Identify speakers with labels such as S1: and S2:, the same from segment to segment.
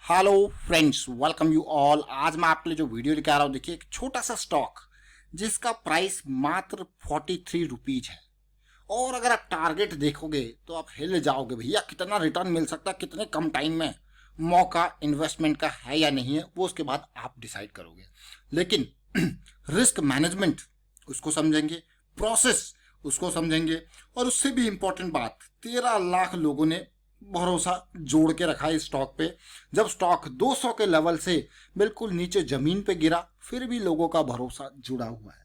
S1: Hello friends, welcome you all. आज मैं आपके लिए जो वीडियो लेकर आ रहा हूँ, देखिए एक छोटा सा स्टॉक जिसका प्राइस मात्र 43 रुपीज है। और अगर आप टारगेट देखोगे तो आप हिल जाओगे भैया, कितना रिटर्न मिल सकता है कितने कम टाइम में। मौका इन्वेस्टमेंट का है या नहीं है वो उसके बाद आप डिसाइड करोगे, लेकिन रिस्क मैनेजमेंट उसको समझेंगे, प्रोसेस उसको समझेंगे। और उससे भी इंपॉर्टेंट बात, 13 लाख लोगों ने भरोसा जोड़ के रखा है इस स्टॉक पे। जब स्टॉक 200 के लेवल से बिल्कुल नीचे जमीन पे गिरा, फिर भी लोगों का भरोसा जुड़ा हुआ है।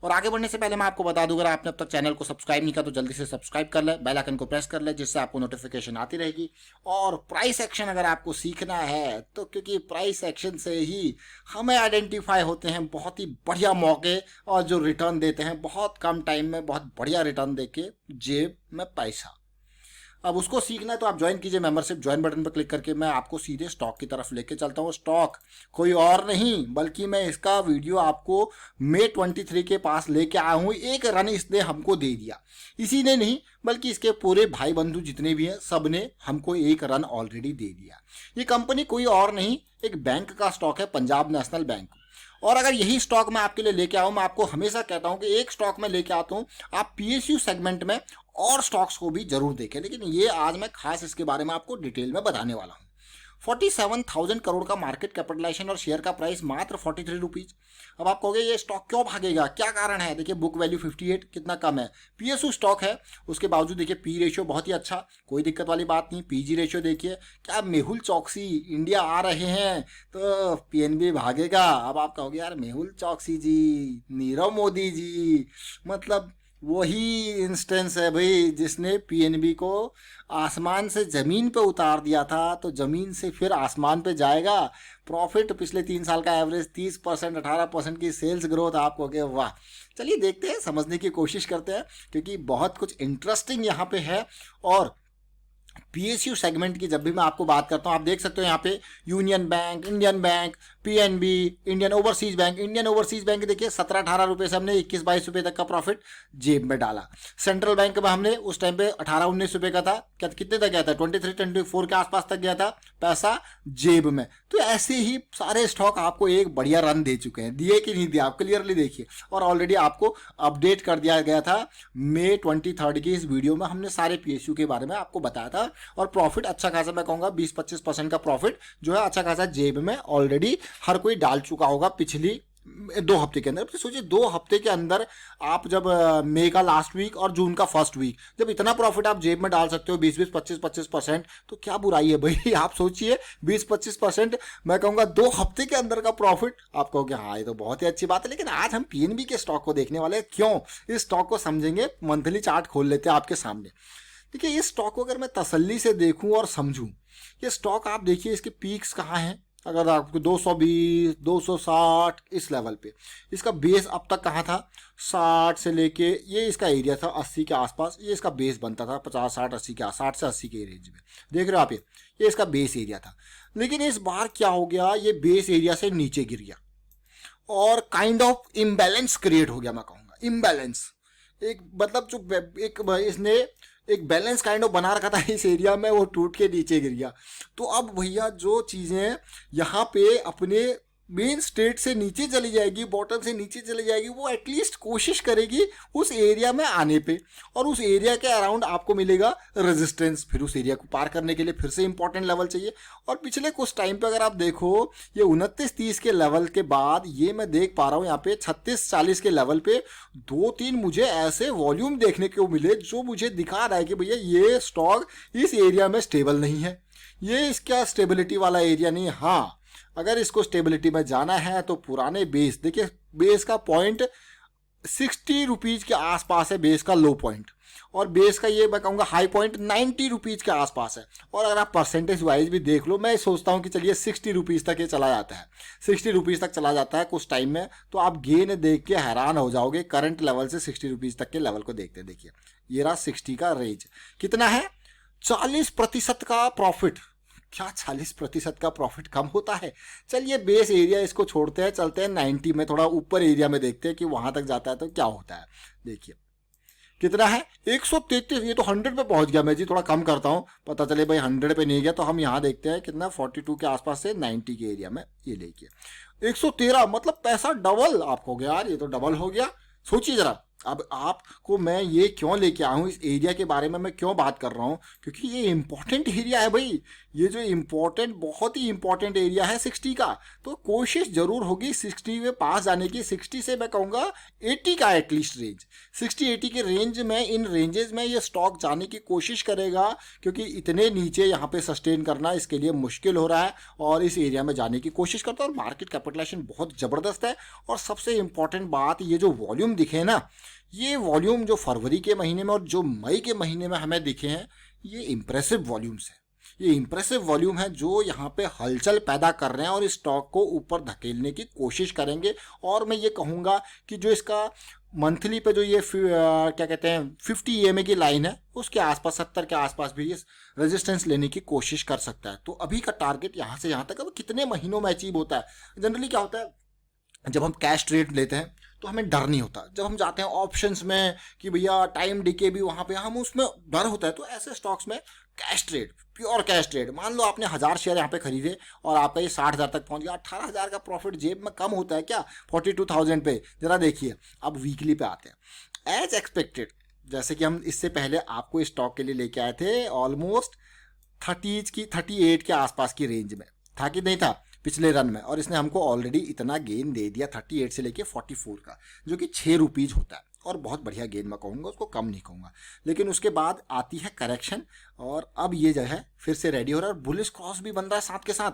S1: और आगे बढ़ने से पहले मैं आपको बता दूं, अगर आपने अब तक चैनल को सब्सक्राइब नहीं किया तो जल्दी से सब्सक्राइब कर ले, बेल आइकन को प्रेस कर ले, जिससे आपको नोटिफिकेशन आती रहेगी। और प्राइस एक्शन अगर आपको सीखना है तो, क्योंकि प्राइस एक्शन से ही हमें आइडेंटिफाई होते हैं बहुत ही बढ़िया मौके और जो रिटर्न देते हैं बहुत कम टाइम में, बहुत बढ़िया रिटर्न देके जेब में पैसा। अब उसको सीखना है तो आप ज्वाइन कीजिए मेंबरशिप, ज्वाइन बटन पर क्लिक करके मैं आपको सीधे स्टॉक की तरफ लेके चलता हूँ। स्टॉक कोई और नहीं बल्कि मैं इसका वीडियो आपको मई 23 के पास लेके आया हूँ। एक रन इसने हमको दे दिया, इसी ने नहीं बल्कि इसके पूरे भाई बंधु जितने भी हैं सब ने हमको एक रन ऑलरेडी दे दिया। ये कंपनी कोई और नहीं, एक बैंक का स्टॉक है, पंजाब नेशनल बैंक। और अगर यही स्टॉक मैं आपके लिए लेके आऊँ, मैं आपको हमेशा कहता हूँ कि एक स्टॉक में लेके आता हूँ, आप पीएसयू सेगमेंट में और स्टॉक्स को भी जरूर देखें, लेकिन ये आज मैं खास इसके बारे में आपको डिटेल में बताने वाला हूँ। 47,000 करोड़ का मार्केट कैपिटलाइजेशन और शेयर का प्राइस मात्र 43 रुपीज। अब आप कहोगे ये स्टॉक क्यों भागेगा, क्या कारण है? देखिए बुक वैल्यू 58 कितना कम है, पीएसयू स्टॉक है, उसके बावजूद देखिए पी रेशियो बहुत ही अच्छा, कोई दिक्कत वाली बात नहीं। पीजी रेशियो देखिए, क्या मेहुल चौकसी इंडिया आ रहे हैं तो पीएनबी भागेगा। अब आप कहोगे यार मेहुल चौकसी जी, नीरव मोदी जी, मतलब वही इंस्टेंस है भाई जिसने पीएनबी को आसमान से जमीन पे उतार दिया था, तो जमीन से फिर आसमान पे जाएगा। प्रॉफिट पिछले 3 साल का एवरेज 30%, 18% की सेल्स ग्रोथ। आपको के वाह, चलिए देखते हैं, समझने की कोशिश करते हैं, क्योंकि बहुत कुछ इंटरेस्टिंग यहाँ पे है। और पीएसयू सेगमेंट की जब भी मैं आपको बात करता हूं, आप देख सकते हो यहाँ पे union bank, Indian bank, PNB, Indian overseas bank. Indian overseas bank देखिए 17-18 रुपए से हमने 21-22 रुपए तक का प्रॉफिट जेब में डाला। सेंट्रल बैंक में हमने उस टाइम पे 18-19 रुपए का था, क्या कितने तक गया था, 23-24 के आसपास तक गया था पैसा जेब में। तो ऐसे ही सारे स्टॉक आपको एक बढ़िया रन दे चुके हैं, दिए कि नहीं दिए आप क्लियरली देखिए। और ऑलरेडी आपको अपडेट कर दिया गया था मई 23 की इस वीडियो में, हमने सारे पीएसयू के बारे में आपको बताया था। और प्रॉफिट अच्छा खासा, मैं कहूंगा 20-25% का प्रॉफिट जो है अच्छा खासा जेब में ऑलरेडी हर कोई डाल चुका होगा पिछली 2 हफ्ते के अंदर। सोचिए 2 हफ्ते के अंदर आप जब मई का लास्ट वीक और जून का फर्स्ट वीक, जब इतना प्रॉफिट आप जेब में डाल सकते हो 20-20, 25-25%, तो क्या बुराई है भाई। आप सोचिए 20-25%, मैं कहूंगा 2 हफ्ते के अंदर का प्रॉफिट। आप कहोगे हाँ ये तो बहुत ही अच्छी बात है, लेकिन आज हम पीएनबी के स्टॉक को देखने वाले हैं। क्यों? इस स्टॉक को समझेंगे। मंथली चार्ट खोल लेते हैं आपके सामने। देखिए इस स्टॉक को अगर मैं तसल्ली से देखूं और समझूं, ये स्टॉक आप देखिए इसके पीक्स कहाँ हैं। अगर आपको 220, 260 इस लेवल पे, इसका बेस अब तक कहाँ था, 60 से लेके ये इसका एरिया था 80 के आसपास, ये इसका बेस बनता था 50, 60, 80 के, 60 से 80 के रेंज में। देख रहे हो आप, ये इसका बेस एरिया था। लेकिन इस बार क्या हो गया, ये बेस एरिया से नीचे गिर गया और काइंड ऑफ इम्बैलेंस क्रिएट हो गया। मैं कहूँगा इम्बैलेंस, एक मतलब जो एक इसने एक बैलेंस काइंड ऑफ बना रखा था इस एरिया में, वो टूट के नीचे गिर गया। तो अब भैया जो चीज़ें यहाँ पे अपने मेन स्टेट से नीचे चली जाएगी, बॉटम से नीचे चली जाएगी, वो एटलीस्ट कोशिश करेगी उस एरिया में आने पे, और उस एरिया के अराउंड आपको मिलेगा रेजिस्टेंस। फिर उस एरिया को पार करने के लिए फिर से इंपॉर्टेंट लेवल चाहिए। और पिछले कुछ टाइम पे अगर आप देखो, ये 29-30 के लेवल के बाद ये मैं देख पा रहा हूँ यहाँ पे 36-40 के लेवल पे 2-3 मुझे ऐसे वॉल्यूम देखने को मिले जो मुझे दिखा रहा है कि भैया ये स्टॉक इस एरिया में स्टेबल नहीं है, ये इसका स्टेबिलिटी वाला एरिया नहीं है। हाँ, अगर इसको स्टेबिलिटी में जाना है तो पुराने बेस, देखिए बेस का पॉइंट 60 रुपीज के आसपास है, बेस का लो पॉइंट, और बेस का ये मैं कहूँगा हाई पॉइंट 90 रुपीज के आसपास है। और अगर आप परसेंटेज वाइज भी देख लो, मैं सोचता हूँ कि चलिए 60 रुपीज तक ये चला जाता है, 60 रुपीज तक चला जाता है कुछ टाइम में, तो आप गेन देख के हैरान हो जाओगे। करंट लेवल से 60 रुपीज तक के लेवल को देखते देखिए, ये रहा 60 का रेंज, कितना है 40% का प्रॉफिट। क्या 40% का प्रॉफिट कम होता है? चलिए बेस एरिया इसको छोड़ते हैं, चलते हैं 90 में, थोड़ा ऊपर एरिया में देखते हैं कि वहां तक जाता है तो क्या होता है। देखिए कितना है 133। ये तो 100 पे पहुंच गया। मैं जी थोड़ा कम करता हूँ, पता चले भाई 100 पे नहीं गया। तो हम यहाँ देखते हैं कितना 42 के आसपास से 90 के एरिया में ये लेके 113, मतलब पैसा डबल आपको हो गया यार, ये तो डबल हो गया। सोचिए जरा। अब आपको मैं ये क्यों लेके आया हूँ, इस एरिया के बारे में मैं क्यों बात कर रहा हूँ, क्योंकि ये इंपॉर्टेंट एरिया है भाई। ये जो इम्पोर्टेंट, बहुत ही इंपॉर्टेंट एरिया है 60 का। तो कोशिश जरूर होगी 60 में पास जाने की। 60 से मैं कहूँगा 80 का एटलीस्ट रेंज, 60-80 के रेंज में, इन रेंजेस में ये स्टॉक जाने की कोशिश करेगा, क्योंकि इतने नीचे यहाँ पे सस्टेन करना इसके लिए मुश्किल हो रहा है और इस एरिया में जाने की कोशिश करता है। और मार्केट कैपिटलाइजेशन बहुत ज़बरदस्त है। और सबसे इंपॉर्टेंट बात, ये जो वॉल्यूम दिखे ना, ये वॉल्यूम जो फरवरी के महीने में और जो मई के महीने में हमें दिखे हैं, ये इंप्रेसिव वॉल्यूम्स है। ये इंप्रेसिव वॉल्यूम है जो यहाँ पे हलचल पैदा कर रहे हैं और इस स्टॉक को ऊपर धकेलने की कोशिश करेंगे। और मैं ये कहूँगा कि जो इसका मंथली पे जो ये क्या कहते हैं 50 EMA की लाइन है, उसके आसपास 70 के आसपास भी ये रेजिस्टेंस लेने की कोशिश कर सकता है। तो अभी का टारगेट यहाँ से यहाँ तक अब कितने महीनों में अचीव होता है। जनरली क्या होता है, जब हम कैश ट्रेड लेते हैं तो हमें डर नहीं होता। जब हम जाते हैं ऑप्शंस में कि भैया टाइम डिके भी वहाँ पे, हम उसमें डर होता है। तो ऐसे स्टॉक्स में cash trade, pure cash trade, मान लो आपने 1000 शेयर यहाँ पे खरीदे और आपका ये 60,000 तक पहुँच गया, 18,000 का प्रॉफिट जेब में कम होता है क्या 42,000 पे। जरा देखिए। अब वीकली पे आते हैं। एज एक्सपेक्टेड, जैसे कि हम इससे पहले आपको इस स्टॉक के लिए लेके आए थे, ऑलमोस्ट 38 के आसपास की रेंज में था कि नहीं था पिछले रन में, और इसने हमको ऑलरेडी इतना गेन दे दिया 38 से लेके 44 का, जो कि 6 रुपीज़ होता है। और बहुत बढ़िया गेन मैं कहूँगा, उसको कम नहीं कहूँगा। लेकिन उसके बाद आती है करेक्शन और अब ये जो है फिर से रेडी हो रहा है और बुलिश क्रॉस भी बन रहा है साथ के साथ।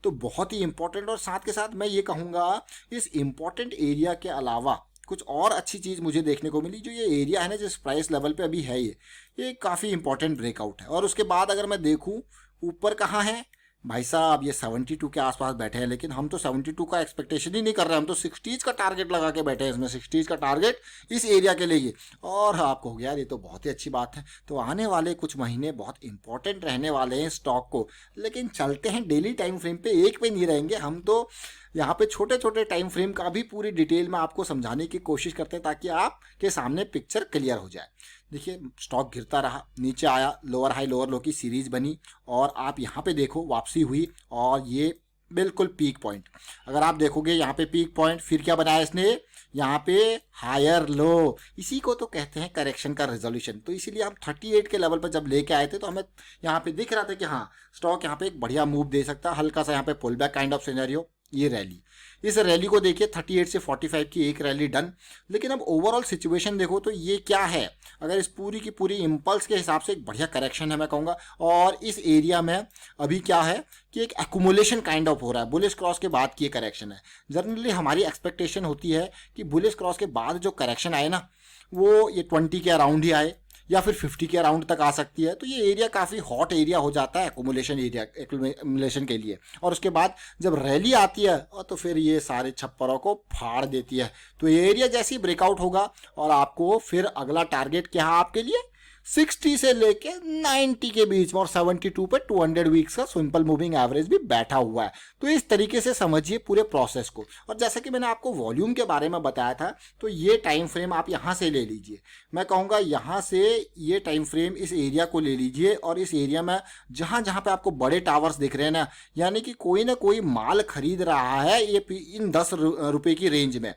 S1: तो बहुत ही इंपॉर्टेंट। और साथ के साथ मैं ये कहूँगा, इस इंपॉर्टेंट एरिया के अलावा कुछ और अच्छी चीज़ मुझे देखने को मिली। जो ये एरिया है ना, जिस प्राइस लेवल पे अभी है, ये काफ़ी इंपॉर्टेंट ब्रेकआउट है। और उसके बाद अगर मैं देखूँ ऊपर कहाँ है भाई साहब, ये 72 के आसपास बैठे हैं। लेकिन हम तो 72 का एक्सपेक्टेशन ही नहीं कर रहे, हम तो 60s का टारगेट लगा के बैठे हैं। इसमें 60s का टारगेट इस एरिया के लिए। और आपको हो गया यार, ये तो बहुत ही अच्छी बात है। तो आने वाले कुछ महीने बहुत इंपॉर्टेंट रहने वाले हैं स्टॉक को। लेकिन चलते हैं डेली टाइम फ्रेम पे, एक पे नहीं रहेंगे हम तो। यहाँ पे छोटे छोटे टाइम फ्रेम का भी पूरी डिटेल में आपको समझाने की कोशिश करते हैं, ताकि आपके सामने पिक्चर क्लियर हो जाए। देखिए, स्टॉक गिरता रहा, नीचे आया, लोअर हाई लोअर लो की सीरीज बनी और आप यहाँ पे देखो वापसी हुई और ये बिल्कुल पीक पॉइंट। अगर आप देखोगे यहाँ पे पीक पॉइंट, फिर क्या बनाया इसने, यहाँ पे हायर लो। इसी को तो कहते हैं करेक्शन का रेजोल्यूशन। तो इसीलिए हम 38 के लेवल पर जब लेके आए थे तो हमें यहाँ पे दिख रहा था कि हाँ, स्टॉक यहाँ पे एक बढ़िया मूव दे सकता है। हल्का सा यहाँ पे pull back kind of scenario, ये रैली, इस रैली को देखिए 38 से 45 की एक रैली डन। लेकिन अब ओवरऑल सिचुएशन देखो तो ये क्या है, अगर इस पूरी की पूरी इम्पल्स के हिसाब से एक बढ़िया करेक्शन है मैं कहूँगा। और इस एरिया में अभी क्या है कि एक एक्यूमुलेशन काइंड ऑफ हो रहा है। बुलिश क्रॉस के बाद की करेक्शन है। जनरली हमारी एक्सपेक्टेशन होती है कि बुलिश क्रॉस के बाद जो करेक्शन आए ना, वो ये 20 के अराउंड ही आए या फिर 50 के अराउंड तक आ सकती है। तो ये एरिया काफ़ी हॉट एरिया हो जाता है एक्यूमुलेशन के लिए। और उसके बाद जब रैली आती है तो फिर ये सारे छप्परों को फाड़ देती है। तो ये एरिया जैसे ही ब्रेकआउट होगा और आपको फिर अगला टारगेट क्या है आपके लिए, 60 से लेके 90 के बीच में, और 72 पे 200 वीक्स का सिंपल मूविंग एवरेज भी बैठा हुआ है। तो इस तरीके से समझिए पूरे प्रोसेस को। और जैसा कि मैंने आपको वॉल्यूम के बारे में बताया था, तो ये टाइम फ्रेम आप यहाँ से ले लीजिए। मैं कहूँगा यहाँ से ये टाइम फ्रेम इस एरिया को ले लीजिए और इस एरिया में जहाँ जहाँ पे आपको बड़े टावर्स दिख रहे हैं ना, यानी कि कोई ना कोई माल खरीद रहा है ये इन 10 रुपये की रेंज में,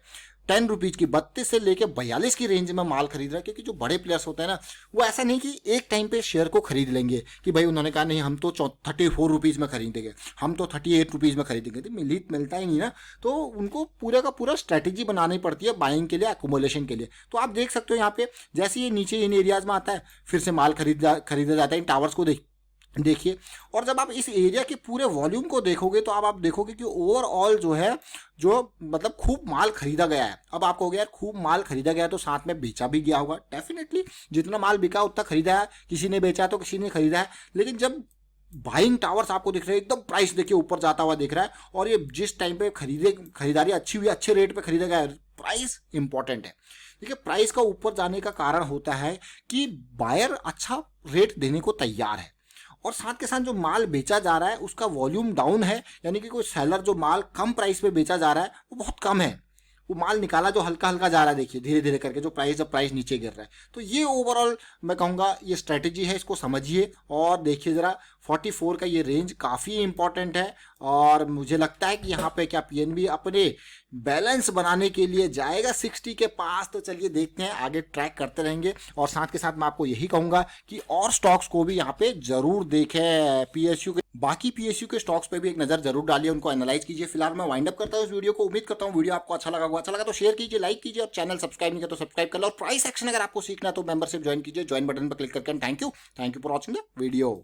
S1: 10 रुपीज़ की 32 से लेके 42 की रेंज में माल खरीद रहा है। क्योंकि जो बड़े प्लेयर्स होते हैं ना, वो ऐसा नहीं कि एक टाइम पे शेयर को खरीद लेंगे कि भाई उन्होंने कहा नहीं हम तो 34 रुपीज़ में खरीदेंगे, हम तो 38 रुपीज़ में खरीदेंगे, तो मिलता ही नहीं ना। तो उनको पूरा का पूरा स्ट्रैटेजी बनानी पड़ती है बाइंग के लिए, एक्यूमुलेशन के लिए। तो आप देख सकते हो यहाँ पे जैसे ये नीचे इन एरियाज में आता है, फिर से माल खरीदा जाता है। इन टावर्स को देखिए। और जब आप इस एरिया के पूरे वॉल्यूम को देखोगे तो आप देखोगे कि ओवरऑल जो है, जो मतलब खूब माल खरीदा गया है। अब आपको हो गया यार खूब माल खरीदा गया तो साथ में बेचा भी गया होगा। डेफिनेटली जितना माल बिका उतना खरीदा है, किसी ने बेचा तो किसी ने खरीदा है। लेकिन जब बाइंग टावर्स आपको दिख रहे हैं, एकदम प्राइस देखिए ऊपर जाता हुआ दिख रहा है, और ये जिस टाइम पे खरीदारी अच्छी हुई, अच्छे रेट पे खरीदा गया है, प्राइस इंपॉर्टेंट है। देखिए, प्राइस का ऊपर जाने का कारण होता है कि बायर अच्छा रेट देने को तैयार है, और साथ के साथ जो माल बेचा जा रहा है उसका वॉल्यूम डाउन है, यानी कि कोई सेलर जो माल कम प्राइस पे बेचा जा रहा है वो बहुत कम है। वो माल निकाला जो हल्का हल्का जा रहा है, देखिए धीरे धीरे करके जो प्राइस, जब प्राइस नीचे गिर रहा है। तो ये ओवरऑल मैं कहूँगा ये स्ट्रेटेजी है, इसको समझिए और देखिए ज़रा 44 का ये रेंज काफ़ी इंपॉर्टेंट है। और मुझे लगता है कि यहाँ पे क्या पीएनबी अपने बैलेंस बनाने के लिए जाएगा 60 के पास। तो चलिए देखते हैं, आगे ट्रैक करते रहेंगे। और साथ के साथ मैं आपको यही कहूँगा कि और स्टॉक्स को भी यहाँ पे जरूर देखें, पीएसयू के, बाकी पीएसयू के स्टॉक्स पे भी एक नज़र जरूर डालिए, उनको एनालाइज कीजिए। फिलहाल मैं वाइंड अप करता हूँ इस वीडियो को। उम्मीद करता हूँ वीडियो आपको अच्छा लगा होगा। अच्छा लगा तो शेयर कीजिए, लाइक कीजिए, और चैनल सब्सक्राइब नहीं किया तो सब्सक्राइब कर लो। और प्राइस एक्शन अगर आपको सीखना है तो मेंबरशिप ज्वाइन कीजिए, ज्वाइन बटन पर क्लिक करके। Thank you for watching the video.